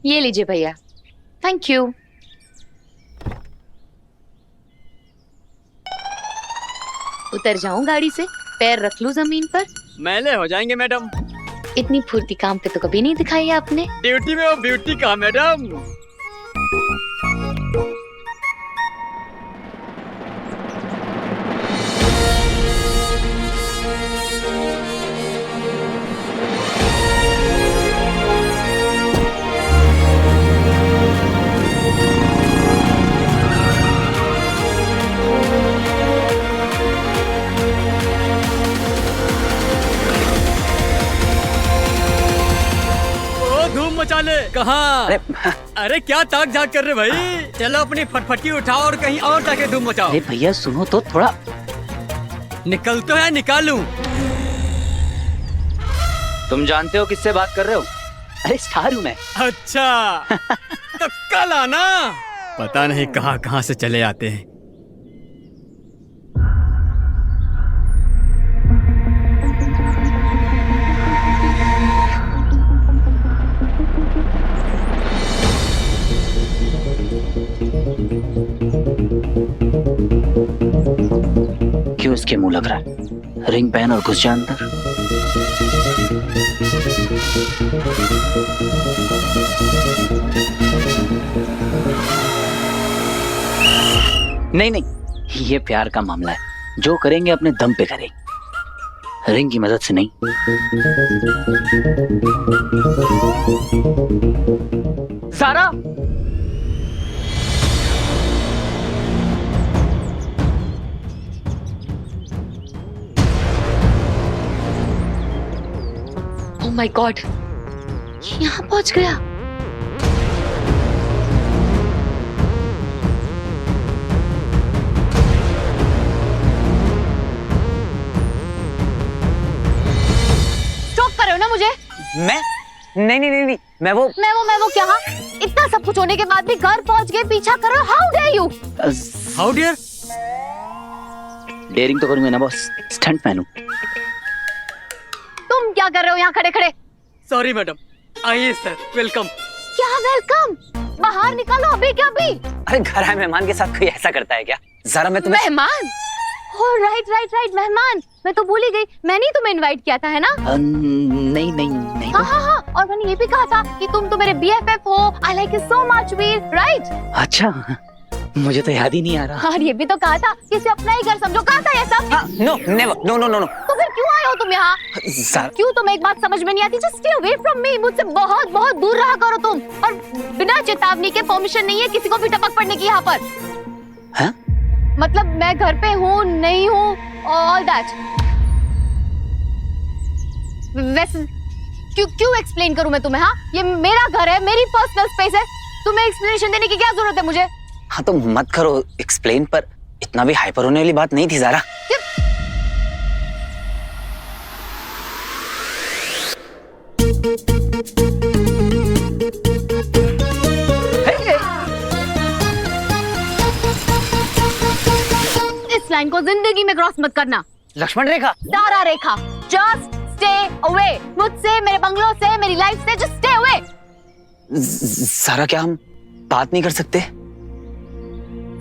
ये लीजिए भैया। Thank you. उतर जाऊं गाड़ी से? पैर रख लूं जमीन पर? मैले हो जाएंगे मैडम। इतनी फुर्ती काम पे तो कभी नहीं दिखाई आपने। ड्यूटी में वो ब्यूटी का मैडम। मचा ले। कहाँ? अरे क्या ताक झाक कर रहे भाई? चलो अपनी फटफटी उठाओ और कहीं और जाके धूम मचाओ। अरे भैया सुनो तो थोड़ा। निकल तो है, निकालूं। तुम जानते हो किससे बात कर रहे हो? अरे स्टार हूँ मैं। अच्छा तो कल आना। पता नहीं कहाँ कहाँ से चले आते हैं। क्यों इसके मुंह लग रहा है? रिंग पहन और घुस जा अंदर। नहीं नहीं, ये प्यार का मामला है। जो करेंगे अपने दम पे करेंगे, रिंग की मदद से नहीं। सारा ओह माय गॉड, यहाँ पहुंच गया। स्टॉप कर रहे हो ना मुझे? मैं नहीं नहीं नहीं, नहीं। मैं वो क्या? इतना सब कुछ होने के बाद भी घर पहुंच गए, पीछा कर रहे हो? How dare you? How dear? Daring तो करूंगा ना बॉस, स्टंट मैन हूं। तुम क्या कर रहे हो यहाँ खड़े खड़े? Sorry madam. आइए सर, वेलकम। क्या वेलकम? बाहर निकालो अभी क्या अभी। अरे घर आए मेहमान के साथ कोई ऐसा करता है क्या? जरा मैं तुम्हें। मेहमान? ओह राइट मेहमान। मैं तो भूल ही गई, मैंने ही तुम्हें इनवाइट किया था, है ना? नहीं नहीं नहीं। हाँ, और मैंने ये भी कहा था कि तुम तो मेरे BFF हो। I like you so much Veer, right? अच्छा, मुझे तो याद ही नहीं आ रहा। और ये भी तो कहा था कि इसे अपना ही घर समझो। कहा था ये सब? No never, no no no no. तो फिर क्यों आए हो तुम यहाँ? क्यों? तुम्हें एक बात समझ में नहीं आती? Just stay away from me. मुझसे बहुत बहुत दूर रहा करो तुम। और बिना चेतावनी के परमिशन नहीं है किसी को भी टपक पड़ने की यहाँ पर। हाँ? मतलब मैं घर पे हूँ नहीं हूँ, ऑल दैट। वैसे क्यों एक्सप्लेन करूँ मैं तुम्हें? हाँ, ये मेरा घर है, मेरी पर्सनल स्पेस है। तुम्हें एक्सप्लेनेशन देने की क्या जरूरत है मुझे? हाँ तो मत करो एक्सप्लेन, पर इतना भी हाइपर होने वाली बात नहीं थी ज़ारा। इस लाइन को जिंदगी में क्रॉस मत करना। Lakshman rekha, Tara rekha. Just stay away मुझसे, मेरे बंगलो से, मेरी लाइफ से। Just stay away. सारा क्या हम बात नहीं कर सकते?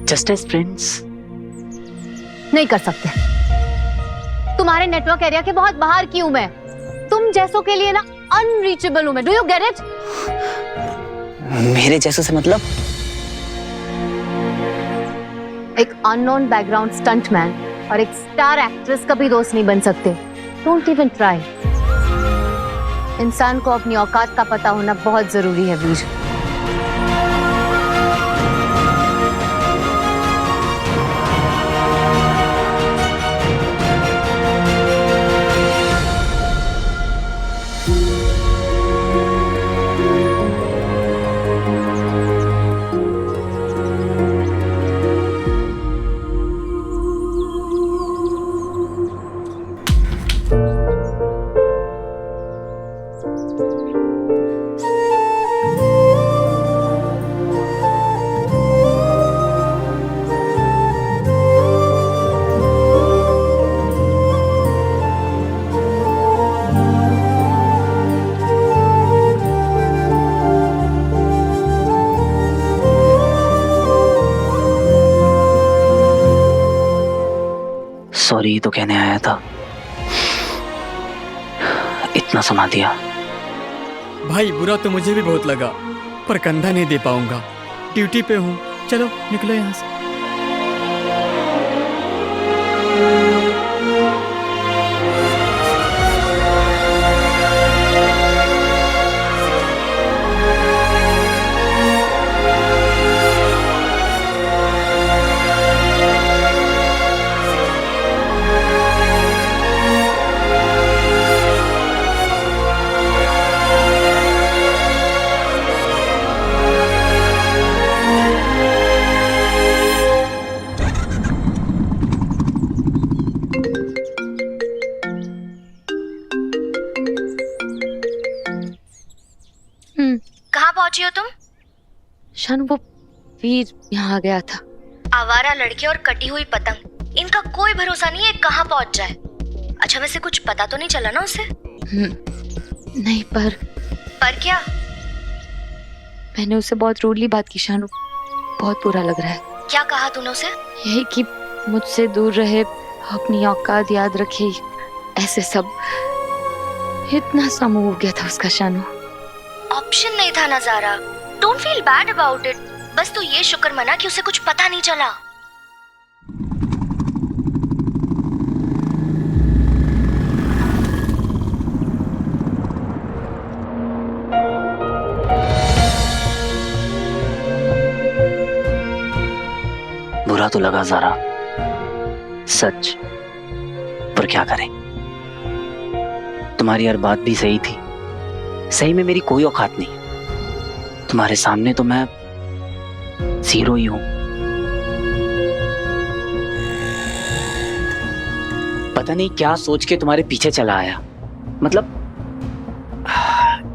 Just as friends. नहीं कर सकते। तुम्हारे नेटवर्क एरिया के बहुत बाहर की हूं मैं। तुम जैसों के लिए ना अनरीचेबल हूं मैं। Do you get it? मेरे जैसों से मतलब? एक अननोन बैकग्राउंड स्टंटमैन और एक स्टार एक्ट्रेस कभी दोस्त नहीं बन सकते। Don't even try. इंसान को अपनी औकात का पता होना बहुत जरूरी है वीर। सॉरी तो कहने आया था, इतना सुना दिया। भाई बुरा तो मुझे भी बहुत लगा, पर कंधा नहीं दे पाऊंगा, ड्यूटी पे हूँ। चलो निकलो यहाँ से। कहाँ पहुंची हो तुम? शानू, वो वीर यहाँ आ गया था। आवारा लड़के और कटी हुई पतंग, इनका कोई भरोसा नहीं है कहाँ पहुंच जाए। अच्छा वैसे कुछ पता तो नहीं चला ना उसे? नहीं, पर क्या? मैंने उससे बहुत रूडली बात की शानू, बहुत बुरा लग रहा है। क्या कहा तूने उसे? यही कि मुझसे दूर रहे, अपनी औकात याद रखे, ऐसे सब। इतना सा मुंह हो गया था उसका शानू। ऑप्शन नहीं था नजारा। Don't feel bad about it. बस तू ये शुक्र मना कि उसे कुछ पता नहीं चला। बुरा तो लगा ज़ारा, सच, पर क्या करें, तुम्हारी हर बात भी सही थी। सही में मेरी कोई औकात नहीं, तुम्हारे सामने तो मैं जीरो ही हूं। पता नहीं क्या सोच के तुम्हारे पीछे चला आया, मतलब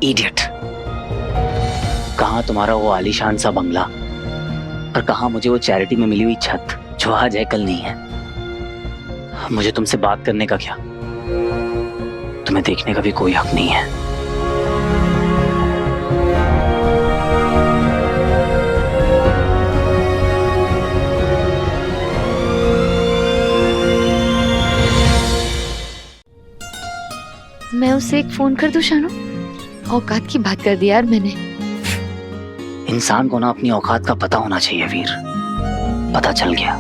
इडियट। कहां तुम्हारा वो आलीशान सा बंगला, और कहां मुझे वो चैरिटी में मिली हुई छत जो आज है कल नहीं है। मुझे तुमसे बात करने का क्या, तुम्हें देखने का भी कोई हक नहीं है। मैं उसे एक फोन कर दूं शानू? औकात की बात कर दी यार मैंने। इंसान को ना अपनी औकात का पता होना चाहिए वीर। पता चल गया,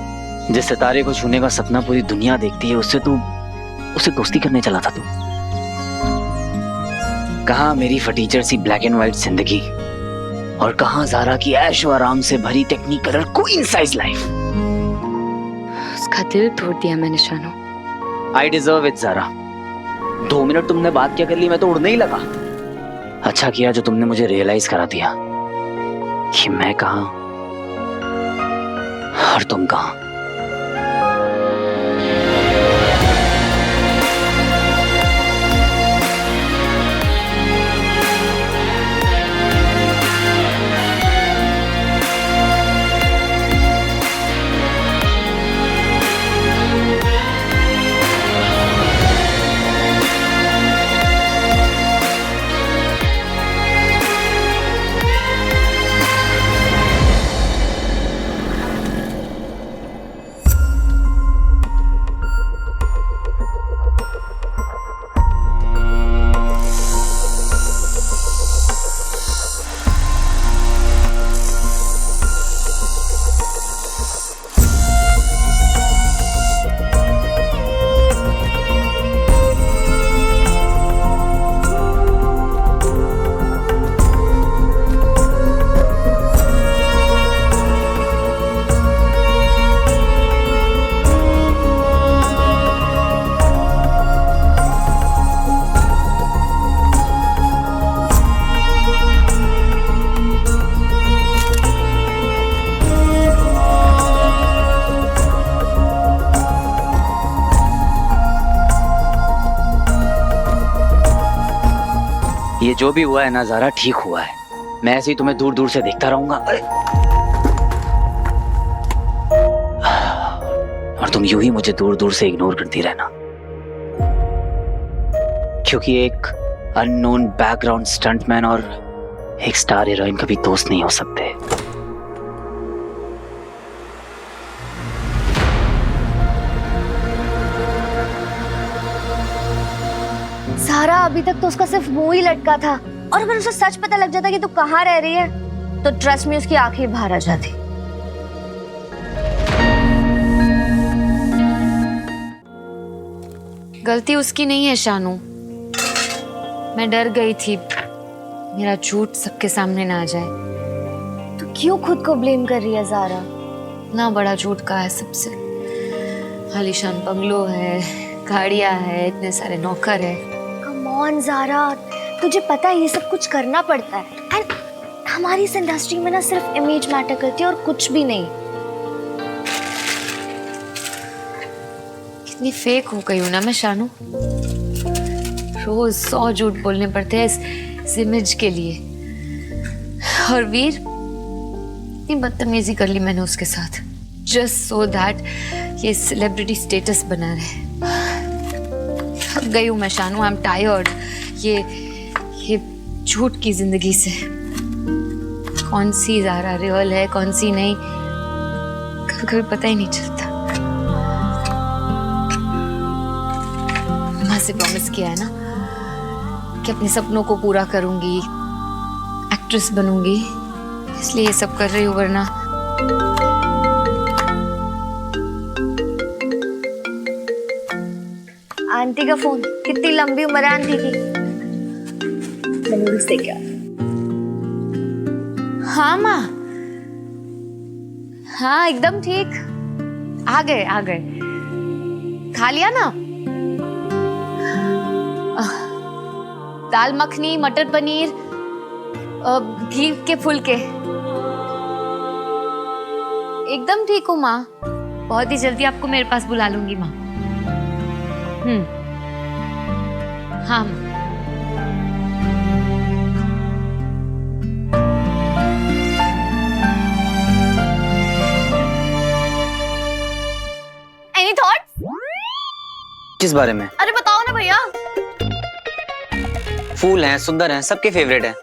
जिस सितारे को छूने का सपना पूरी दुनिया देखती है, उससे दोस्ती करने चला था तू। कहाँ मेरी फटीचर सी ब्लैक एंड व्हाइट जिंदगी, और कहाँ ज़ारा की ऐशो आराम से भरी टेक्निकल क्वीन साइज लाइफ। उसका दिल तोड़ दिया मैंने Shanu. I deserve it Zara. 2 minute तुमने बात क्या कर ली, मैं तो उड़ने ही लगा। अच्छा किया जो तुमने मुझे रियलाइज करा दिया कि मैं कहां और तुम कहां। ये जो भी हुआ है ना ज़ारा, ठीक हुआ है। मैं ऐसे ही तुम्हें दूर दूर से देखता रहूंगा। और तुम यूं ही मुझे दूर दूर से इग्नोर करती रहना, क्योंकि एक अननोन बैकग्राउंड स्टंटमैन और एक स्टार हीरोइन कभी दोस्त नहीं हो सकते। ज़ारा, अभी तक तो उसका सिर्फ मुंह ही लटका था, और अगर उसे सच पता लग जाता कि तू कहाँ रह रही है तो ट्रस्ट में उसकी आंखें बाहर आ जाती। गलती उसकी नहीं है शानू, मैं डर गई थी मेरा झूठ सबके सामने ना आ जाए। तू क्यों खुद को ब्लेम कर रही है ज़ारा? ना बड़ा झूठ कहा है सबसे, आलीशान बंगलो है, गाड़ियां है, इतने सारे नौकर है। कम ऑन ज़ारा, तुझे पता है ये सब कुछ करना पड़ता है, एंड हमारी इस इंडस्ट्री में ना सिर्फ इमेज मैटर करती है और कुछ भी नहीं। कितनी फेक हो गई हूं ना मैं शानू, रोज 100 झूठ बोलने पड़ते हैं इस इमेज के लिए। और वीर, इतनी बदतमीजी कर ली मैंने उसके साथ, जस्ट सो दैट ये सेलिब्रिटी स्टेटस बना रहे। थक गई हूं मैं शानू, आई एम टायर्ड ये झूठ की जिंदगी से। कौन सी ज़ारा रियल है, कौन सी नहीं, कभी कभी पता ही नहीं चलता। माँ से प्रॉमिस किया है ना कि अपने सपनों को पूरा करूंगी, एक्ट्रेस बनूंगी, इसलिए ये सब कर रही हूँ, वरना आंटी का फोन, कितनी लंबी उम्र है आंटी की। नूडल्स दे क्या? हाँ माँ, हाँ एकदम ठीक, आ गए खा लिया ना? दाल मखनी, मटर पनीर, घी के फुलके, एकदम ठीक हूँ माँ। बहुत ही जल्दी आपको मेरे पास बुला लूंगी माँ। हाँ माँ। Any thoughts? किस बारे में? अरे बताओ ना भैया। फूल हैं, सुंदर हैं, सबके फेवरेट हैं।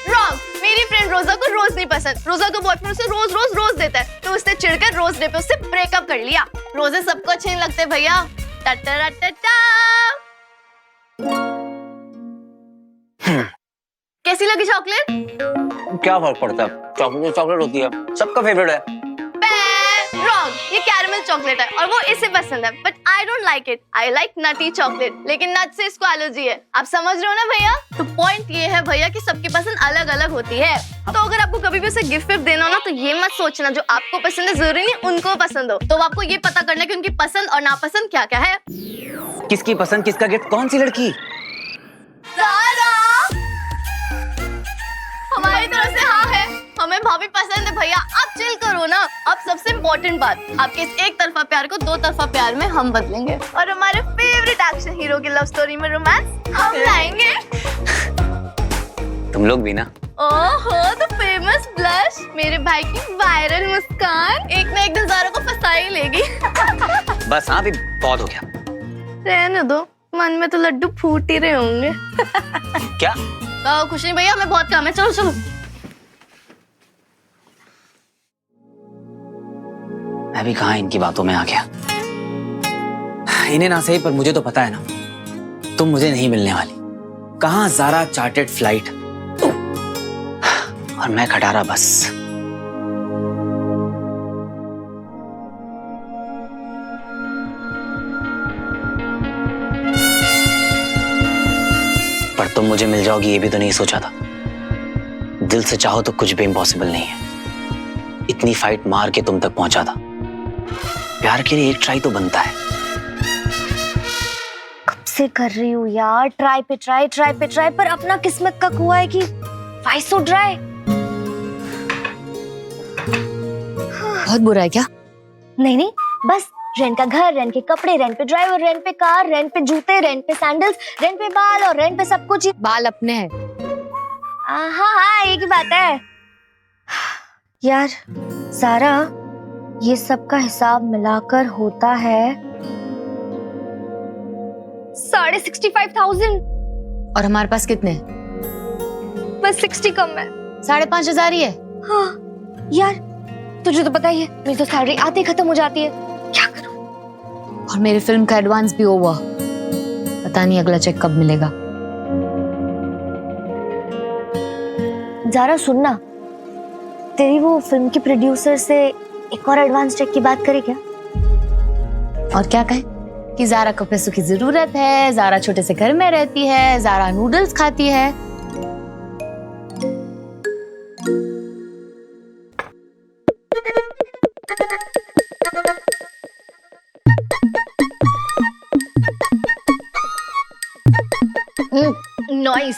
रॉन्ग। मेरी फ्रेंड रोजा को रोज नहीं पसंद। रोजा का बॉयफ्रेंड उसे रोज रोज रोज देता है, तो उसने चिढ़कर रोज डे पे उससे ब्रेकअप कर लिया। रोजे सबको अच्छे नहीं लगते भैया। कैसी लगी चॉकलेट? क्या फर्क पड़ता है, चॉकलेट चॉकलेट होती है, सबका फेवरेट है। रॉन्ग, ये कैरमल चॉकलेट है और वो इसे पसंद है, but I don't like it. I like nutty chocolate, लेकिन नट से इसको एलर्जी है। आप समझ रहे हो ना भैया? तो पॉइंट ये है भैया कि सबकी पसंद अलग अलग होती है। तो अगर आपको कभी भी उसे गिफ्ट देना हो ना, तो ये मत सोचना जो आपको पसंद है जरूरी नहीं उनको पसंद हो। तो आपको ये पता करना है कि उनकी पसंद और नापसंद क्या क्या है। किसकी पसंद, किसका गिफ्ट, कौन सी लड़की? हमारी तरफ से हाँ है, हमें भाभी पसंद है भैया। आप चिल करो ना। अब सबसे इम्पोर्टेंट बात, आपके इस एक तरफा प्यार को 2 तरफा प्यार में हम बदलेंगे, और हमारे फेवरेट एक्शन हीरो की लव स्टोरी में रोमांस हम लाएंगे। तुम लोग भी ना। ओहो, तो फेमस ब्लश, मेरे भाई की वायरल मुस्कान एक ना एक दिन ज़ारा को फंसा ही लेगी। बस हाँ, अभी बहुत हो गया। रहने दो, मन में तो लड्डू फूट ही रहे होंगे। क्या? कुछ नहीं भैया, हमें बहुत काम है, चलो चलो। मैं भी कहाँ इनकी बातों में आ गया। इन्हें ना सही, पर मुझे तो पता है ना, तुम मुझे नहीं मिलने वाली। कहाँ ज़ारा चार्टेड फ्लाइट और मैं खटारा बस। पर तुम मुझे मिल जाओगी ये भी तो नहीं सोचा था। दिल से चाहो तो कुछ भी इम्पॉसिबल नहीं है। इतनी फाइट मार के तुम तक पहुंचा था। प्यार के लिए एक ट्राई तो बनता है। कब से कर रही हूँ यार, ट्राई पे ट्राई, पर अपना किस्मत का कुआ है कि वाई सो ड्राई। बहुत बुरा है क्या? नहीं, बस रेंट का घर, रेंट के कपड़े, रेंट पे ड्राइवर, रेंट पे कार, रेंट पे जूते, रेंट पे सैंडल्स, रेंट पे बाल और रेंट पे सब कुछ। बाल अपने हैं। हाँ, एक ही बात है यार। ज़ारा, ये सब का हिसाब मिलाकर होता है 65,500। और हमारे पास कितने? बस 60 कम है। 5,500 ही है। हाँ यार, तुझे तो पता ही है मेरी तो सैलरी आते ही खत्म हो जाती है। क्या करूं? और मेरी फिल्म का एडवांस भी ओवर। पता नहीं अगला चेक कब मिलेगा। ज़ारा सुनना, तेरी वो फिल्म की प्रोड्यूसर से एक और एडवांस चेक की बात करे क्या? और क्या कहे कि ज़ारा को पैसों की जरूरत है, ज़ारा छोटे से घर में रहती है, ज़ारा नूडल्स खाती है। नॉइस।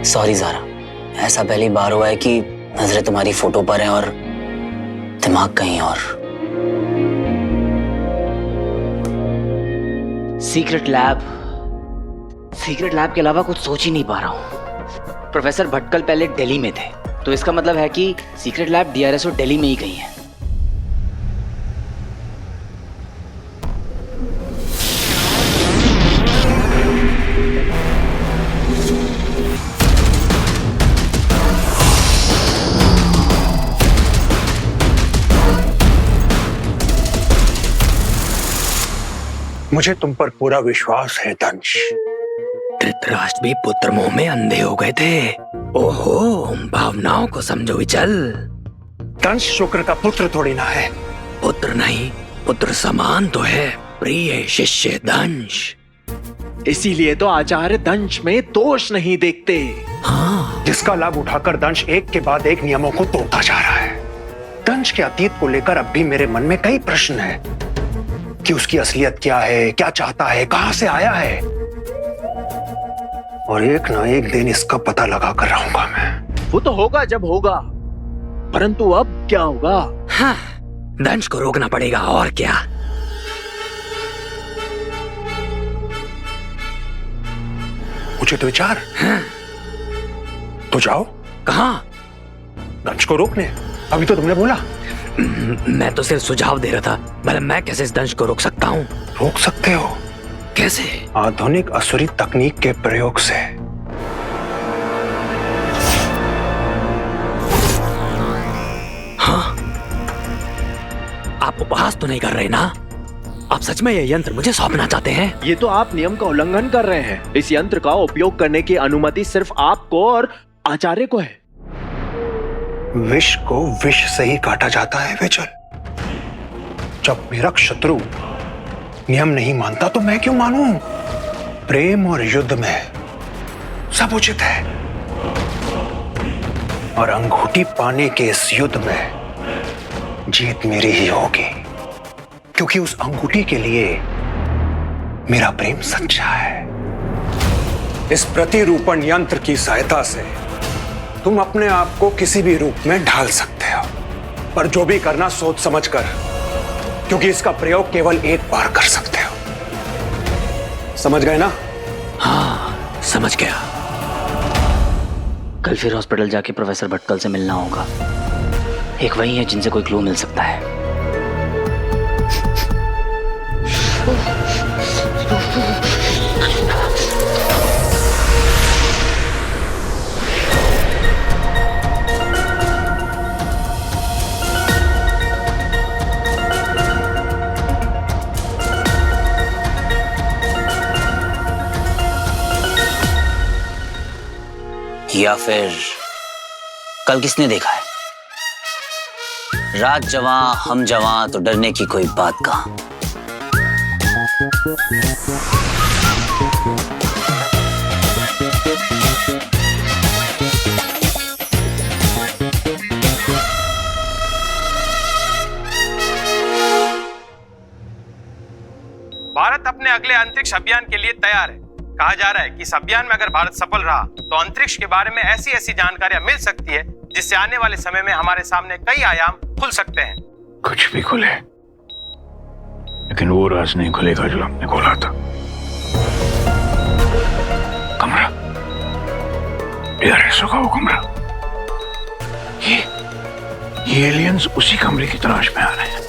सॉरी ज़ारा, ऐसा पहली बार हुआ है कि नजरें तुम्हारी फोटो पर हैं और दिमाग कहीं और। सीक्रेट लैब के अलावा कुछ सोच ही नहीं पा रहा हूँ। प्रोफेसर भटकल पहले दिल्ली में थे, तो इसका मतलब है कि सीक्रेट लैब डीआरएसओ दिल्ली में ही कहीं है। मुझे तुम पर पूरा विश्वास है दंश। धृतराष्ट्र भी पुत्र मोह में अंधे हो गए थे। ओहो, भावनाओं को समझो विचल। दंश शुक्र का पुत्र थोड़ी ना है। पुत्र नहीं, पुत्र समान तो है। प्रिय शिष्य दंश। इसीलिए तो आचार्य दंश में दोष नहीं देखते। हाँ, जिसका लाभ उठाकर दंश एक के बाद एक नियमों को तोड़ता जा रहा है। दंश के अतीत को लेकर अब भी मेरे मन में कई प्रश्न हैं कि उसकी असलियत क्या है, क्या चाहता है, कहां से आया है, और एक ना एक दिन इसका पता लगा कर रहूंगा मैं। वो तो होगा जब होगा, परंतु अब क्या होगा? हाँ, दंश को रोकना पड़ेगा और क्या। उचित विचार। हाँ। तो जाओ। कहाँ? दंश को रोकने। अभी तो तुमने बोला। मैं तो सिर्फ सुझाव दे रहा था। मतलब मैं कैसे इस दंश को रोक सकता हूँ? रोक सकते हो। कैसे? आधुनिक असुरी तकनीक के प्रयोग से। हाँ? आप उपहास तो नहीं कर रहे ना? आप सच में ये यंत्र मुझे सौंपना चाहते हैं? ये तो आप नियम का उल्लंघन कर रहे हैं। इस यंत्र का उपयोग करने की अनुमति सिर्फ आपको और आचार्य को है। विष को विष से ही काटा जाता है विचल। जब मेरा शत्रु नियम नहीं मानता तो मैं क्यों मानूं? प्रेम और युद्ध में सब उचित है, और अंगूठी पाने के इस युद्ध में जीत मेरी ही होगी, क्योंकि उस अंगूठी के लिए मेरा प्रेम सच्चा है। इस प्रतिरूपण यंत्र की सहायता से तुम अपने आप को किसी भी रूप में ढाल सकते हो, पर जो भी करना सोच समझ कर, क्योंकि इसका प्रयोग केवल एक बार कर सकते हो। समझ गए ना? हाँ, समझ गया। कल फिर हॉस्पिटल जाके प्रोफेसर भटकल से मिलना होगा। एक वही है जिनसे कोई क्लू मिल सकता है। या फिर कल किसने देखा है? रात जवां हम जवां तो डरने की कोई बात कहां। भारत अपने अगले अंतरिक्ष अभियान के लिए तैयार है। कहा जा रहा है कि इस अभियान में अगर भारत सफल रहा तो अंतरिक्ष के बारे में ऐसी ऐसी जानकारियां मिल सकती है जिससे आने वाले समय में हमारे सामने कई आयाम खुल सकते हैं। कुछ भी खुले, लेकिन वो राज नहीं खुलेगा जो हमने खोला था। कमरा, डीआरएसओ का वो कमरा, ये एलियंस उसी कमरे की तलाश में आ रहे हैं।